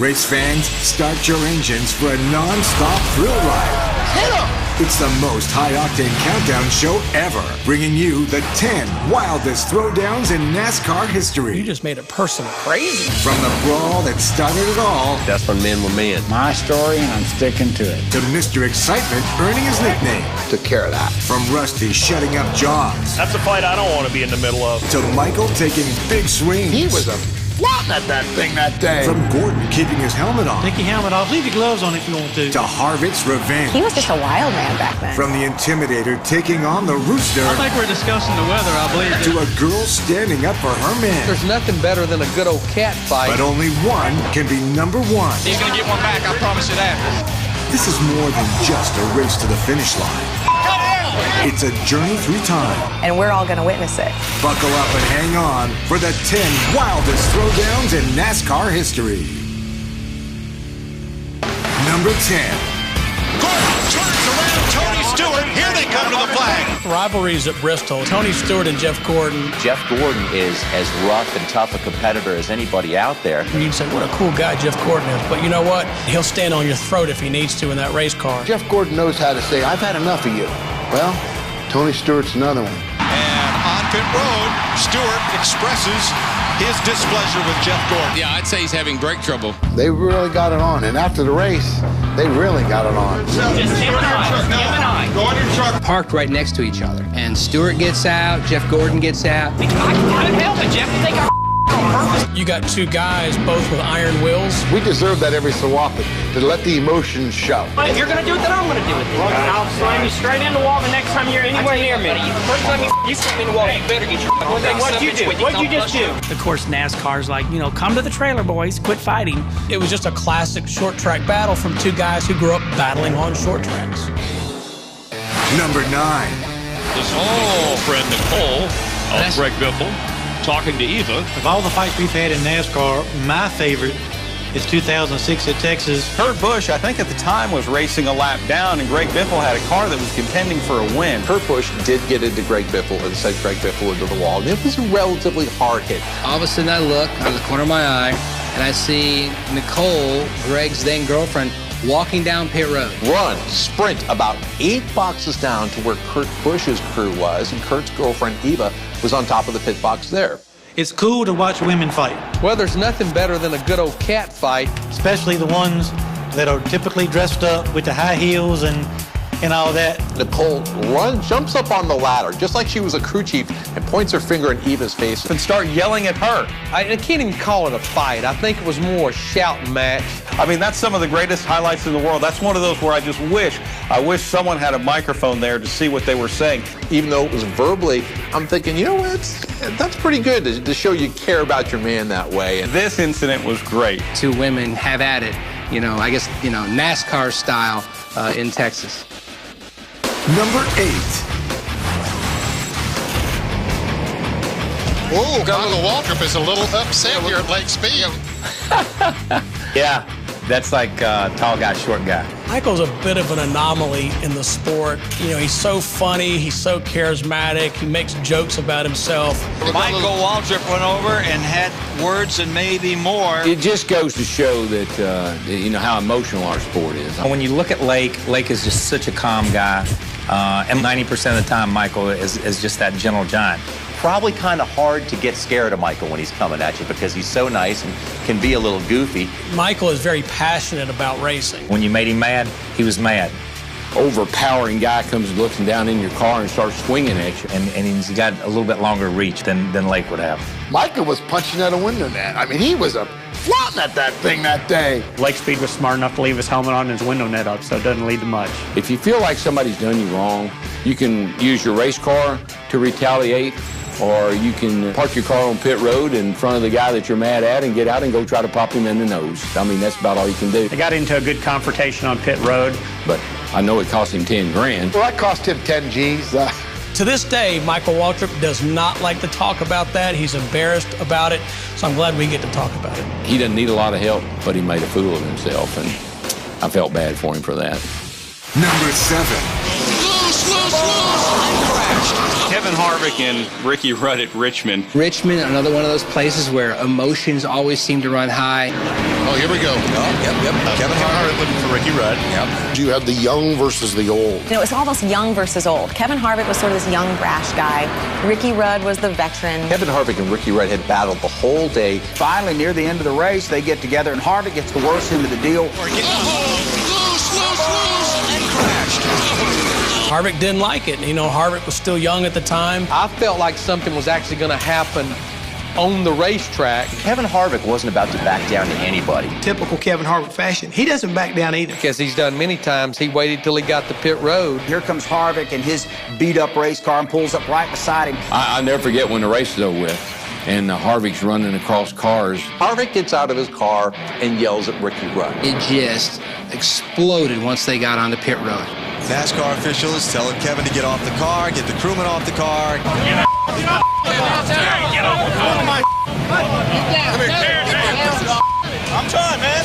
Race fans, start your engines for a non-stop thrill ride. Hit 'em! It's the most high-octane countdown show ever, bringing you the 10 wildest throwdowns in NASCAR history. You just made it personal. Crazy. From the brawl that started it all. That's when men were men. My story, and I'm sticking to it. To Mr. Excitement earning his nickname. Took care of that. From Rusty shutting up jaws. That's a fight I don't want to be in the middle of. To Michael taking big swings. He was floating at that thing that day. From Gordon keeping his helmet on. Take your helmet off. Leave your gloves on if you want to. To Harvick's revenge. He was just a wild man back then. From the Intimidator taking on the Rooster. I think we're discussing the weather, I believe. To a girl standing up for her man. There's nothing better than a good old cat fight. But only one can be number one. He's going to get one back, I promise you that. This is more than just a race to the finish line. It's a journey through time. And we're all going to witness it. Buckle up and hang on for the 10 wildest throwdowns in NASCAR history. Number 10. Gordon turns around Tony Stewart. Here they come to the flag. Rivalries at Bristol. Tony Stewart and Jeff Gordon. Jeff Gordon is as rough and tough a competitor as anybody out there. You'd say, what a cool guy Jeff Gordon is. But you know what? He'll stand on your throat if he needs to in that race car. Jeff Gordon knows how to say, I've had enough of you. Well, Tony Stewart's another one. And on pit road, Stewart expresses his displeasure with Jeff Gordon. Yeah, I'd say he's having brake trouble. They really got it on, and after the race, they really got it on. Just him and I. Gordon truck. Parked right next to each other. And Stewart gets out, Jeff Gordon gets out. I can't help it, Jeff. You think I'm on purpose? You got two guys, both with iron wheels. We deserve that every so often, to let the emotions show. If you're going to do it, then I'm going to do it. I'll slam you straight in the wall the next time you're anywhere near me. The first time you slam me in the wall, you better get your What'd you do? What'd you just do? Of course, NASCAR's like, come to the trailer, boys. Quit fighting. It was just a classic short track battle from two guys who grew up battling on short tracks. Number 9. His old friend Nicole, Greg Biffle, talking to Eva. Of all the fights we've had in NASCAR, my favorite is 2006 at Texas. Kurt Busch, I think at the time, was racing a lap down, and Greg Biffle had a car that was contending for a win. Kurt Busch did get into Greg Biffle and sent Greg Biffle into the wall. And it was a relatively hard hit. All of a sudden I look out of the corner of my eye, and I see Nicole, Greg's then girlfriend, walking down pit road. Run, sprint about 8 boxes down to where Kurt Busch's crew was, and Kurt's girlfriend Eva was on top of the pit box there. It's cool to watch women fight. Well, there's nothing better than a good old cat fight. Especially the ones that are typically dressed up with the high heels and all that. Nicole jumps up on the ladder, just like she was a crew chief, and points her finger in Eva's face. And start yelling at her. I can't even call it a fight. I think it was more a shouting match. I mean, that's some of the greatest highlights in the world. That's one of those where I wish someone had a microphone there to see what they were saying. Even though it was verbally, I'm thinking, you know what, that's pretty good to show you care about your man that way. And this incident was great. Two women have at it, I guess, NASCAR style in Texas. Number 8. Oh, Michael Waltrip is a little upset here at Lake Speed. Yeah, that's like tall guy, short guy. Michael's a bit of an anomaly in the sport. He's so funny, he's so charismatic, he makes jokes about himself. Michael Waltrip went over and had words and maybe more. It just goes to show that, how emotional our sport is. When you look at Lake is just such a calm guy. And 90% of the time, Michael is just that gentle giant. Probably kind of hard to get scared of Michael when he's coming at you because he's so nice and can be a little goofy. Michael is very passionate about racing. When you made him mad, he was mad. Overpowering guy comes looking down in your car and starts swinging at you. And he's got a little bit longer reach than Lake would have. Michael was punching at a window net. I mean, he was floating at that thing that day. Lake Speed was smart enough to leave his helmet on and his window net up, so it doesn't lead to much. If you feel like somebody's done you wrong, you can use your race car to retaliate, or you can park your car on pit road in front of the guy that you're mad at and get out and go try to pop him in the nose. I mean, that's about all you can do. They got into a good confrontation on pit road. But I know it cost him 10 grand. Well, that cost him 10 G's. To this day, Michael Waltrip does not like to talk about that. He's embarrassed about it, so I'm glad we get to talk about it. He doesn't need a lot of help, but he made a fool of himself, and I felt bad for him for that. Number 7. Loose, I crashed. Kevin Harvick and Ricky Rudd at Richmond. Richmond, another one of those places where emotions always seem to run high. Oh, here we go. Yep. Kevin Harvick looking for Ricky Rudd. Yep. You have the young versus the old. You know, it's almost young versus old. Kevin Harvick was sort of this young, brash guy. Ricky Rudd was the veteran. Kevin Harvick and Ricky Rudd had battled the whole day. Finally, near the end of the race, they get together, and Harvick gets the worst end of the deal. Loose, and crashed. Harvick didn't like it. You know, Harvick was still young at the time. I felt like something was actually going to happen on the racetrack. Kevin Harvick wasn't about to back down to anybody. Typical Kevin Harvick fashion. He doesn't back down either. Because he's done many times, he waited till he got the pit road. Here comes Harvick and his beat-up race car and pulls up right beside him. I'll never forget when the race is over with and Harvick's running across cars. Harvick gets out of his car and yells at Ricky Rudd. It just exploded once they got on the pit road. NASCAR officials telling Kevin to get off the car, get the crewman off the car. Get off the car. I'm trying, man.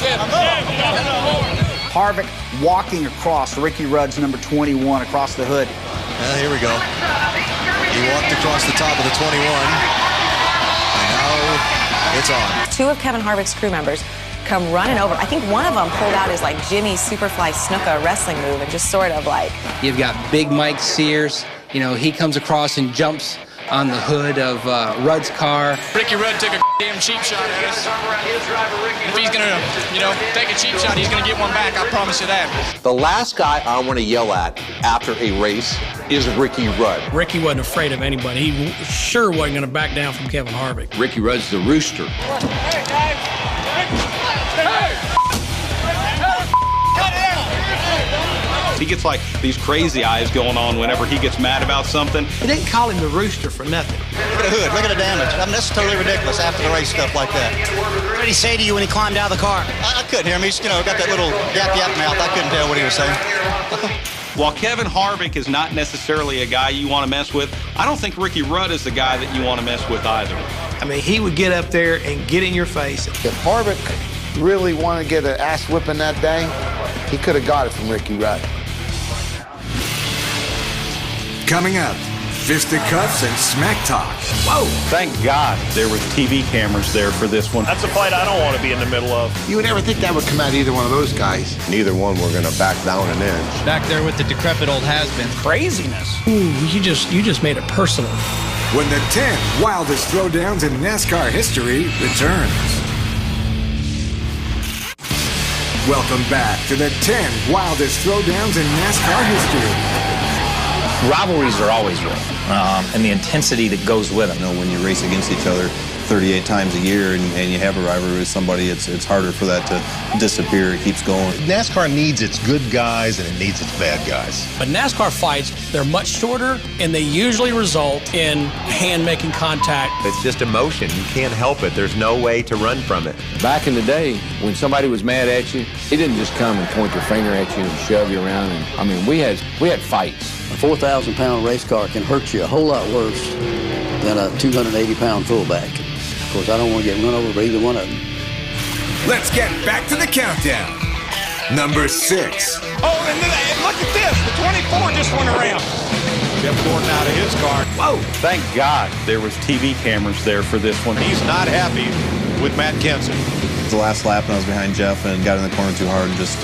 Harvick walking across Ricky Rudd's number 21 across the hood. Here we go. He walked across the top of the 21. And now it's on. Two of Kevin Harvick's crew members come running over. I think one of them pulled out his like Jimmy Superfly Snuka wrestling move and just sort of like. You've got Big Mike Sears. You know, he comes across and jumps on the hood of Rudd's car. Ricky Rudd took a damn cheap shot at us. If he's gonna, take a cheap shot, he's gonna get one back. I promise you that. The last guy I want to yell at after a race is Ricky Rudd. Ricky wasn't afraid of anybody. He sure wasn't going to back down from Kevin Harvick. Ricky Rudd's the rooster. He gets like these crazy eyes going on whenever he gets mad about something. They didn't call him the rooster for nothing. Look at the hood, look at the damage. I mean, that's totally ridiculous after the race stuff like that. What did he say to you when he climbed out of the car? I couldn't hear him. He's, got that little yap mouth. I couldn't tell what he was saying. While Kevin Harvick is not necessarily a guy you want to mess with, I don't think Ricky Rudd is the guy that you want to mess with either. I mean, he would get up there and get in your face. If Harvick really wanted to get an ass whipping that day, he could have got it from Ricky Rudd. Coming up, fisticuffs and smack talk. Whoa! Thank God there was TV cameras there for this one. That's a fight I don't want to be in the middle of. You would never think that would come out of either one of those guys. Neither one were going to back down an inch. Back there with the decrepit old has-been. Craziness. Ooh, you just made it personal. When the 10 wildest throwdowns in NASCAR history returns. Welcome back to the 10 wildest throwdowns in NASCAR history. Rivalries are always real, and the intensity that goes with them. When you race against each other 38 times a year and you have a rivalry with somebody, it's harder for that to disappear. It keeps going. NASCAR needs its good guys and it needs its bad guys. But NASCAR fights, they're much shorter, and they usually result in hand-making contact. It's just emotion. You can't help it. There's no way to run from it. Back in the day, when somebody was mad at you, he didn't just come and point their finger at you and shove you around. And we had fights. A 4,000-pound race car can hurt you a whole lot worse than a 280-pound fullback. Of course, I don't want to get run over by either one of them. Let's get back to the countdown. Number 6. Oh, and look at this. The 24 just went around. Jeff Gordon out of his car. Whoa! Thank God there was TV cameras there for this one. He's not happy with Matt Kenseth. The last lap, and I was behind Jeff and got in the corner too hard and just,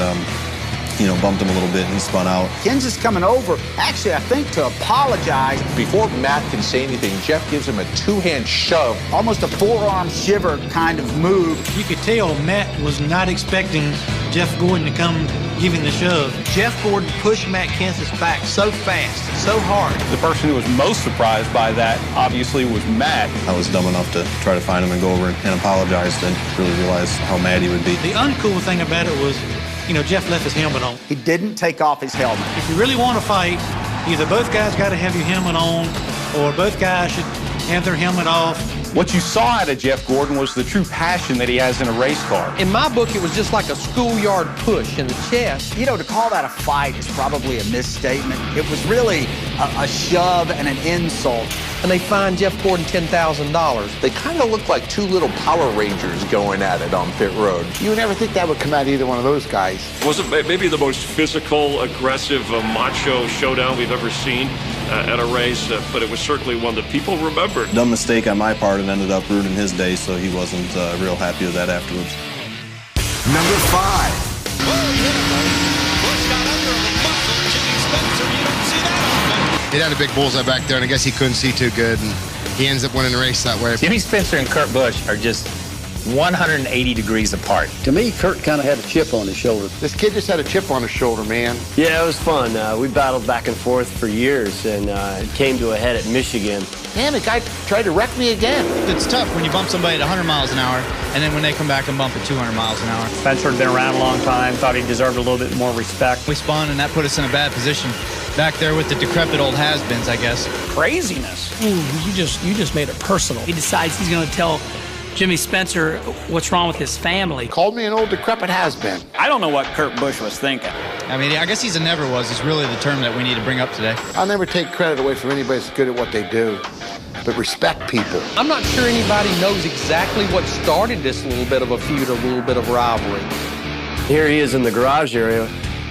bumped him a little bit and he spun out. Kenseth's coming over, actually, I think, to apologize. Before Matt can say anything, Jeff gives him a two-hand shove. Almost a forearm shiver kind of move. You could tell Matt was not expecting Jeff Gordon to come give him the shove. Jeff Gordon pushed Matt Kenseth's back so fast, so hard. The person who was most surprised by that, obviously, was Matt. I was dumb enough to try to find him and go over and apologize, then really realize how mad he would be. The uncool thing about it was, Jeff left his helmet on. He didn't take off his helmet. If you really want to fight, either both guys got to have your helmet on, or both guys should have their helmet off. What you saw out of Jeff Gordon was the true passion that he has in a race car. In my book, it was just like a schoolyard push in the chest. To call that a fight is probably a misstatement. It was really a shove and an insult. And they fined Jeff Gordon $10,000. They kind of look like two little Power Rangers going at it on pit road. You would never think that would come out of either one of those guys. Was it maybe the most physical, aggressive, macho showdown we've ever seen? at a race, but it was certainly one that people remembered. Dumb mistake on my part and ended up ruining his day, so he wasn't real happy with that afterwards. Number 5. He had a big bullseye back there, and I guess he couldn't see too good, and he ends up winning the race that way. Jimmy Spencer and Kurt Busch are just 180 degrees apart. To me, Kurt kind of had a chip on his shoulder. This kid just had a chip on his shoulder, man. Yeah, it was fun. We battled back and forth for years, and it came to a head at Michigan. Damn, the guy tried to wreck me again. It's tough when you bump somebody at 100 miles an hour, and then when they come back and bump at 200 miles an hour. Spencer had been around a long time, thought he deserved a little bit more respect. We spun, and that put us in a bad position. Back there with the decrepit old has-beens, I guess. Craziness. Ooh, you just made it personal. He decides he's going to tell Jimmy Spencer what's wrong with his family. Called me an old decrepit has-been. I don't know what Kurt Busch was thinking. I mean, I guess he's a never was is really the term that we need to bring up today. I'll never take credit away from anybody that's good at what they do, but respect people. I'm not sure anybody knows exactly what started this little bit of a feud, a little bit of rivalry. Here he is in the garage area,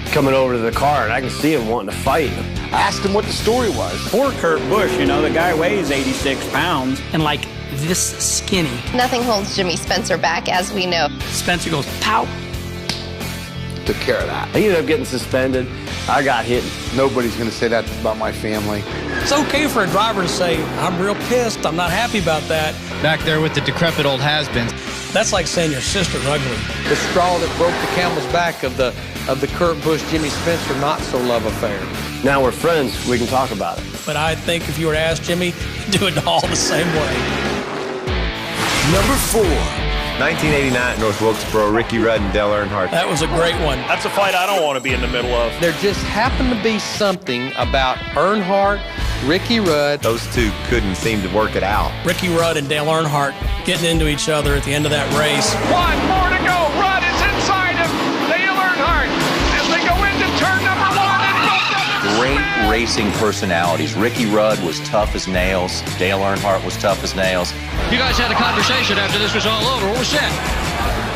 coming over to the car, and I can see him wanting to fight. I asked him what the story was. Poor Kurt Busch, you know, the guy weighs 86 pounds. And like this skinny. Nothing holds Jimmy Spencer back, as we know. Spencer goes, pow. Took care of that. He ended up getting suspended. I got hit. Nobody's going to say that about my family. It's okay for a driver to say, I'm real pissed, I'm not happy about that. Back there with the decrepit old has-beens. That's like saying your sister's ugly. The straw that broke the camel's back of the Kurt Busch, Jimmy Spencer not-so-love affair. Now we're friends, we can talk about it. But I think if you were to ask Jimmy, he'd do it all the same way. Number 4. 1989 at North Wilkesboro, Ricky Rudd and Dale Earnhardt. That was a great one. That's a fight I don't want to be in the middle of. There just happened to be something about Earnhardt, Ricky Rudd. Those two couldn't seem to work it out. Ricky Rudd and Dale Earnhardt getting into each other at the end of that race. 1 more to go. Rudd is inside of Dale Earnhardt as they go into turn number 1. Great racing personalities. Ricky Rudd was tough as nails. Dale Earnhardt was tough as nails. You guys had a conversation after this was all over. What was that?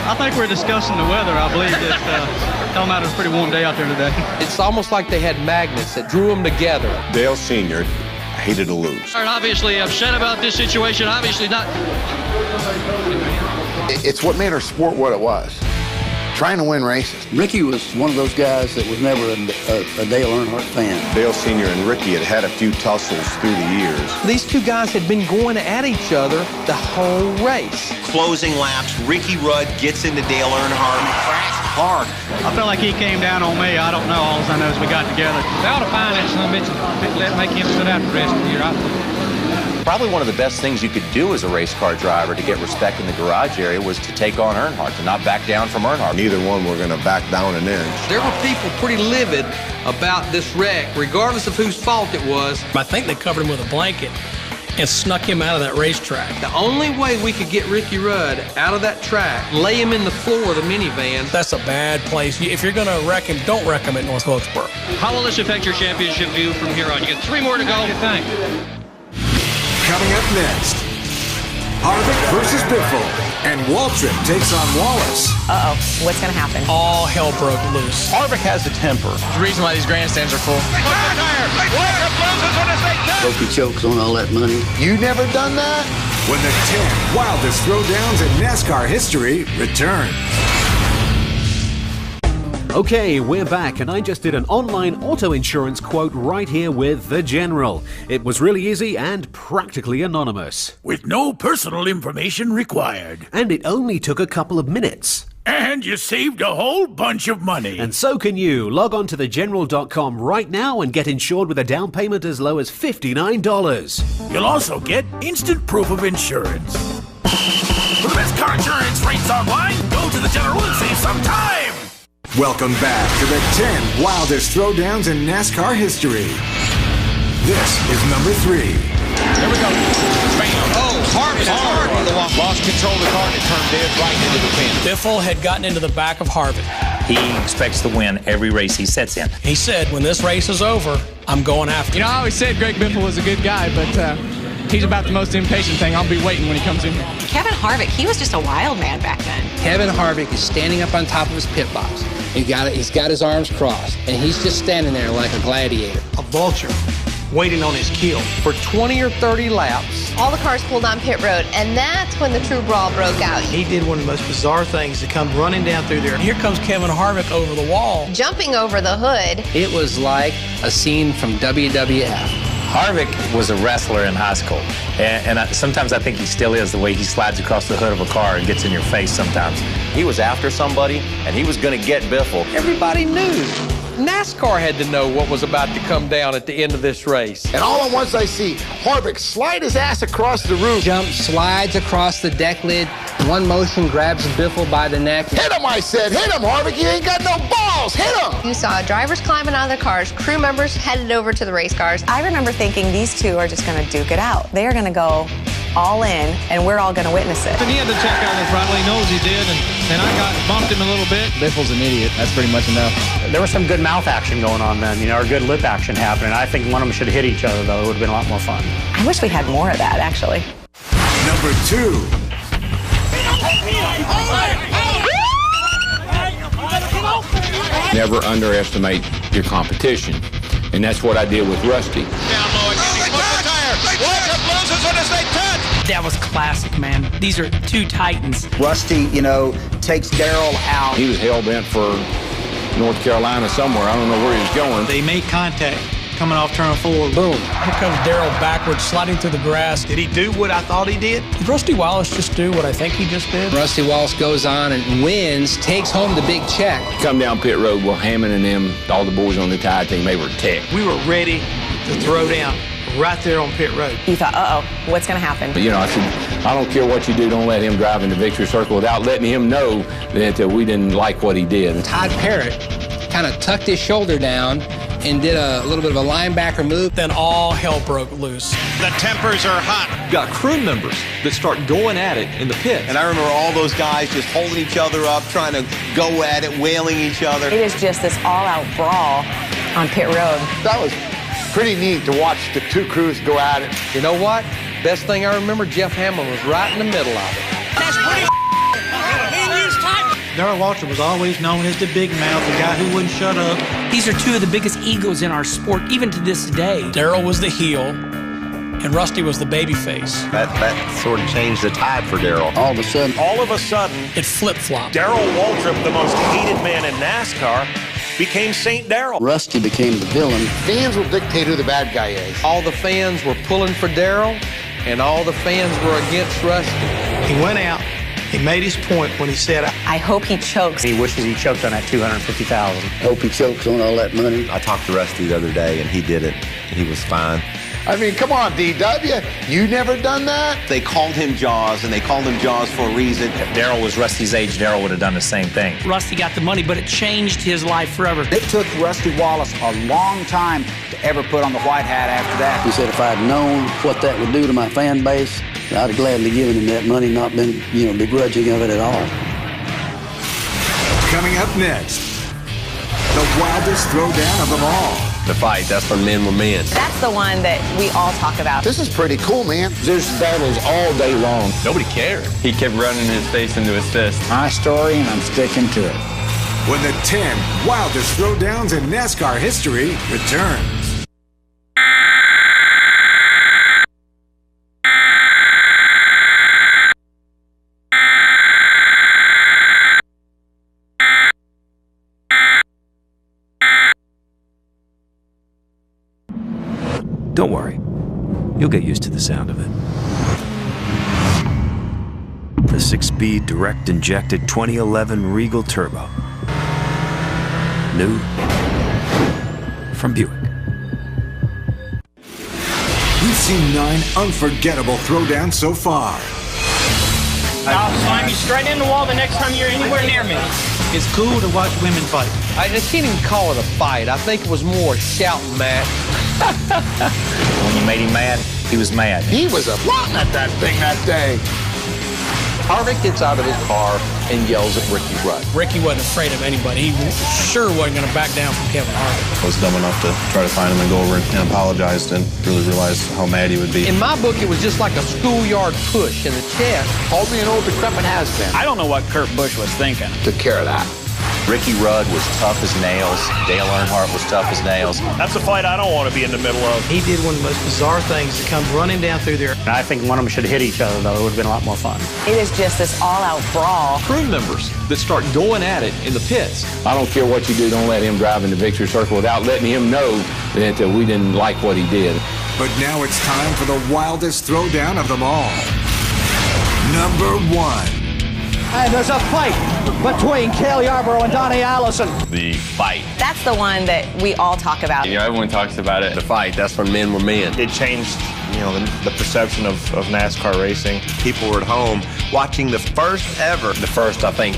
I think we're discussing the weather. I believe that tell them out it was a pretty warm day out there today. It's almost like they had magnets that drew them together. Dale Sr. hated to lose. Obviously upset about this situation. Obviously not. It's what made our sport what it was. Trying to win races. Ricky was one of those guys that was never a Dale Earnhardt fan. Dale Sr. and Ricky had a few tussles through the years. These two guys had been going at each other the whole race. Closing laps, Ricky Rudd gets into Dale Earnhardt, crashed hard. I felt like he came down on me. I don't know. All I know is we got together. They ought to find that son of a bitch and make him sit out the rest of the year. Probably one of the best things you could do as a race car driver to get respect in the garage area was to take on Earnhardt, to not back down from Earnhardt. Neither one were going to back down an inch. There were people pretty livid about this wreck, regardless of whose fault it was. I think they covered him with a blanket and snuck him out of that racetrack. The only way we could get Ricky Rudd out of that track, lay him in the floor of the minivan. That's a bad place. If you're going to wreck him, don't wreck him at North Wilkesboro. How will this affect your championship view from here on? You got 3 more to go. What do you think? Coming up next, Harvick versus Biffle, and Waltrip takes on Wallace. Uh-oh, what's going to happen? All hell broke loose. Harvick has a temper. The reason why these grandstands are full. Hope he chokes on all that money. You never done that? When the 10 wildest throwdowns in NASCAR history return. Okay, we're back, and I just did an online auto insurance quote right here with The General. It was really easy and practically anonymous. With no personal information required. And it only took a couple of minutes. And you saved a whole bunch of money. And so can you. Log on to thegeneral.com right now and get insured with a down payment as low as $59. You'll also get instant proof of insurance. For the best car insurance rates online, go to The General and save some time. Welcome back to the 10 wildest throwdowns in NASCAR history. This is number 3. Here we go. Bam. Oh, Harvick lost control of the car and it turned dead right into the pin. Biffle had gotten into the back of Harvick. He expects to win every race he sets in. He said, when this race is over, I'm going after him. You know, I always said Greg Biffle was a good guy, but he's about the most impatient thing. I'll be waiting when he comes in here. Kevin Harvick, he was just a wild man back then. Kevin Harvick is standing up on top of his pit box. He's got his arms crossed, and he's just standing there like a gladiator. A vulture, waiting on his kill. For 20 or 30 laps. All the cars pulled on pit road, and that's when the true brawl broke out. He did one of the most bizarre things to come running down through there. And here comes Kevin Harvick over the wall. Jumping over the hood. It was like a scene from WWF. Harvick was a wrestler in high school, and sometimes I think he still is, the way he slides across the hood of a car and gets in your face sometimes. He was after somebody, and he was going to get Biffle. Everybody knew. NASCAR had to know what was about to come down at the end of this race. And all at once I see Harvick slide his ass across the roof. Jump, slides across the deck lid. One motion grabs Biffle by the neck. Hit him, I said. Hit him, Harvick. You ain't got no balls. Hit him. You saw drivers climbing out of their cars, crew members headed over to the race cars. I remember thinking these two are just going to duke it out. They are going to go all in, and we're all going to witness it. And he had to check out the throttle. He knows he did, and I bumped him a little bit. Biffle's an idiot. That's pretty much enough. There was some good mouth action going on then, or good lip action happening. I think one of them should have hit each other, though. It would have been a lot more fun. I wish we had more of that, actually. Number 2. Never underestimate your competition. And that's what I did with Rusty. Down low again. He flipped the tire. Watch him lose as soon as they touch. That was classic, man. These are two titans. Rusty, takes Darrell out. He was hell-bent for North Carolina somewhere. I don't know where he was going. They made contact coming off turn 4. Boom. Here comes Darrell backwards, sliding through the grass. Did he do what I thought he did? Did Rusty Wallace just do what I think he just did? Rusty Wallace goes on and wins, takes home the big check. Come down pit road, well, Hammond and them, all the boys on the tire team, they were ticked. We were ready to throw down right there on pit road. You thought, uh-oh, what's going to happen? But, I said, I don't care what you do, don't let him drive in the victory circle without letting him know that we didn't like what he did. Todd Parrott kind of tucked his shoulder down and did a little bit of a linebacker move. Then all hell broke loose. The tempers are hot. Got crew members that start going at it in the pit. And I remember all those guys just holding each other up, trying to go at it, wailing each other. It is just this all-out brawl on pit road. That was pretty neat to watch the two crews go at it. You know what? Best thing I remember, Jeff Hammond was right in the middle of it. That's pretty Darrell Waltrip was always known as the big mouth, the guy who wouldn't shut up. These are two of the biggest egos in our sport, even to this day. Darrell was the heel, and Rusty was the baby face. That sort of changed the tide for Darrell. All of a sudden, it flip-flopped. Darrell Waltrip, the most hated man in NASCAR, became St. Darrell. Rusty became the villain. Fans will dictate who the bad guy is. All the fans were pulling for Darrell, and all the fans were against Rusty. He went out. He made his point when he said, I hope he chokes. He wishes he choked on that $250,000. Hope he chokes on all that money. I talked to Rusty the other day, and he did it. He was fine. I mean, come on, DW. You never done that? They called him Jaws, and they called him Jaws for a reason. If Darrell was Rusty's age, Darrell would have done the same thing. Rusty got the money, but it changed his life forever. It took Rusty Wallace a long time to ever put on the white hat after that. He said if I'd known what that would do to my fan base, I'd have gladly given him that money, not been, begrudging of it at all. Coming up next, the wildest throwdown of them all. The fight, that's when men were men. That's the one that we all talk about. This is pretty cool, man. There's battles all day long. Nobody cared. He kept running his face into his fist. My story, and I'm sticking to it. When the 10 wildest throwdowns in NASCAR history returns. Don't worry. You'll get used to the sound of it. The 6-speed direct-injected 2011 Regal Turbo. New from Buick. We've seen 9 unforgettable throwdowns so far. I'll slam you straight in the wall the next time you're anywhere near me. It's cool to watch women fight. I can't even call it a fight. I think it was more a shouting match. When you made him mad, he was mad. He was applauding at that thing that day. Harvick gets out of his car and yells at Ricky Rudd. Ricky wasn't afraid of anybody. He sure wasn't going to back down from Kevin Harvick. I was dumb enough to try to find him and go over and apologize and really realize how mad he would be. In my book, it was just like a schoolyard push in the chest. Called me an old decrepit has-been. I don't know what Kurt Busch was thinking. Took care of that. Ricky Rudd was tough as nails. Dale Earnhardt was tough as nails. That's a fight I don't want to be in the middle of. He did one of the most bizarre things to come running down through there. And I think one of them should hit each other, though. It would have been a lot more fun. It is just this all-out brawl. Crew members that start going at it in the pits. I don't care what you do, don't let him drive in the victory circle without letting him know that we didn't like what he did. But now it's time for the wildest throwdown of them all. Number 1. And there's a fight between Cale Yarborough and Donnie Allison. The fight. That's the one that we all talk about. You know, everyone talks about it. The fight, that's when men were men. It changed, you know, the perception of NASCAR racing. People were at home watching the first ever. The first, I think,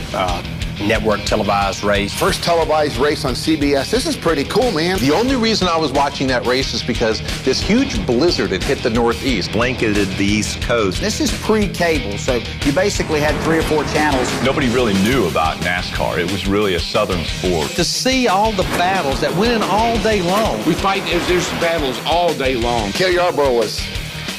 network televised race. First televised race on CBS. This is pretty cool, man. The only reason I was watching that race is because this huge blizzard had hit the Northeast. Blanketed the East Coast. This is pre-cable, so you basically had 3 or 4 channels. Nobody really knew about NASCAR. It was really a Southern sport. To see all the battles that went in all day long. We fight, there's battles all day long. Cale Yarborough was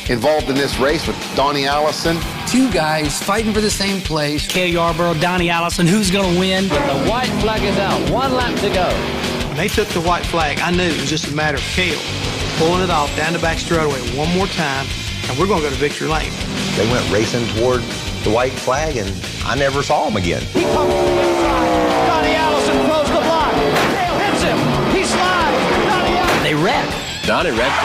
involved in this race with Donnie Allison. 2 guys fighting for the same place. Cale Yarborough, Donnie Allison, who's going to win? The white flag is out. 1 lap to go. When they took the white flag, I knew it was just a matter of Cale pulling it off down the back straightaway one more time, and we're going to go to victory lane. They went racing toward the white flag, and I never saw him again. He comes to the inside. Donnie Allison throws the block. Cale hits him. He slides. Donnie Allison. They wrecked. Donnie wrecked.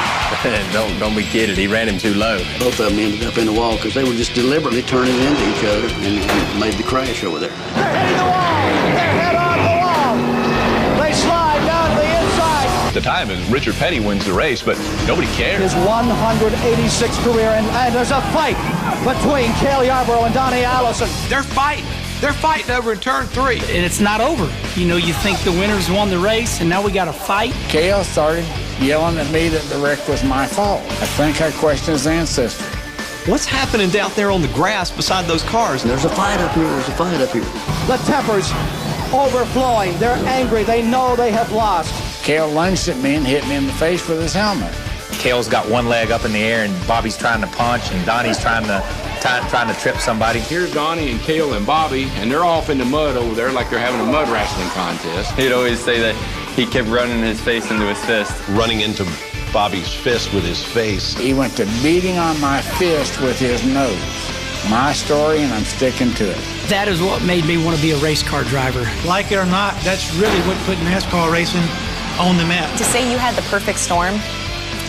Don't be kidding. He ran him too low. Both of them ended up in the wall because they were just deliberately turning into each other and made the crash over there. They're hitting the wall. They're head on the wall. They slide down to the inside. At the time, Richard Petty wins the race, but nobody cares. His 186th career, and there's a fight between Cale Yarborough and Donnie Allison. They're fighting. They're fighting over in turn 3. And it's not over. You know, you think the winners won the race, and now we got to fight. Cale started yelling at me that the wreck was my fault. I think I questioned his ancestry. What's happening down there on the grass beside those cars? There's a fight up here. There's a fight up here. The tempers overflowing. They're angry. They know they have lost. Cale lunged at me and hit me in the face with his helmet. Cale's got one leg up in the air, and Bobby's trying to punch, and Donnie's trying to trip somebody. Here's Donnie and Cale and Bobby, and they're off in the mud over there like they're having a mud wrestling contest. He'd always say that he kept running his face into his fist. Running into Bobby's fist with his face. He went to beating on my fist with his nose. My story, and I'm sticking to it. That is what made me want to be a race car driver. Like it or not, that's really what put NASCAR racing on the map. To say you had the perfect storm,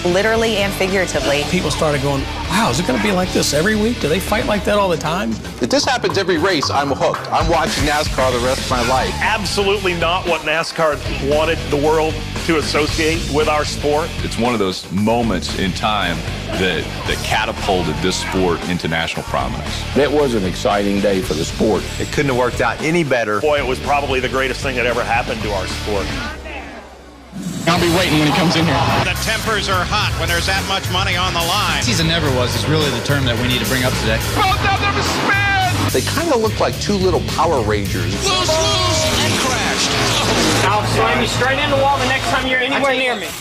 literally and figuratively. People started going, wow, is it going to be like this every week? Do they fight like that all the time? If this happens every race, I'm hooked. I'm watching NASCAR the rest of my life. Absolutely not what NASCAR wanted the world to associate with our sport. It's one of those moments in time that catapulted this sport into national prominence. That was an exciting day for the sport. It couldn't have worked out any better. Boy, it was probably the greatest thing that ever happened to our sport. I'll be waiting when he comes in here. The tempers are hot when there's that much money on the line. Season never was is really the term that we need to bring up today. Both of them spin! They kind of look like 2 little Power Rangers. Loose, and crashed. I'll slam you straight in the wall the next time you're anywhere near me.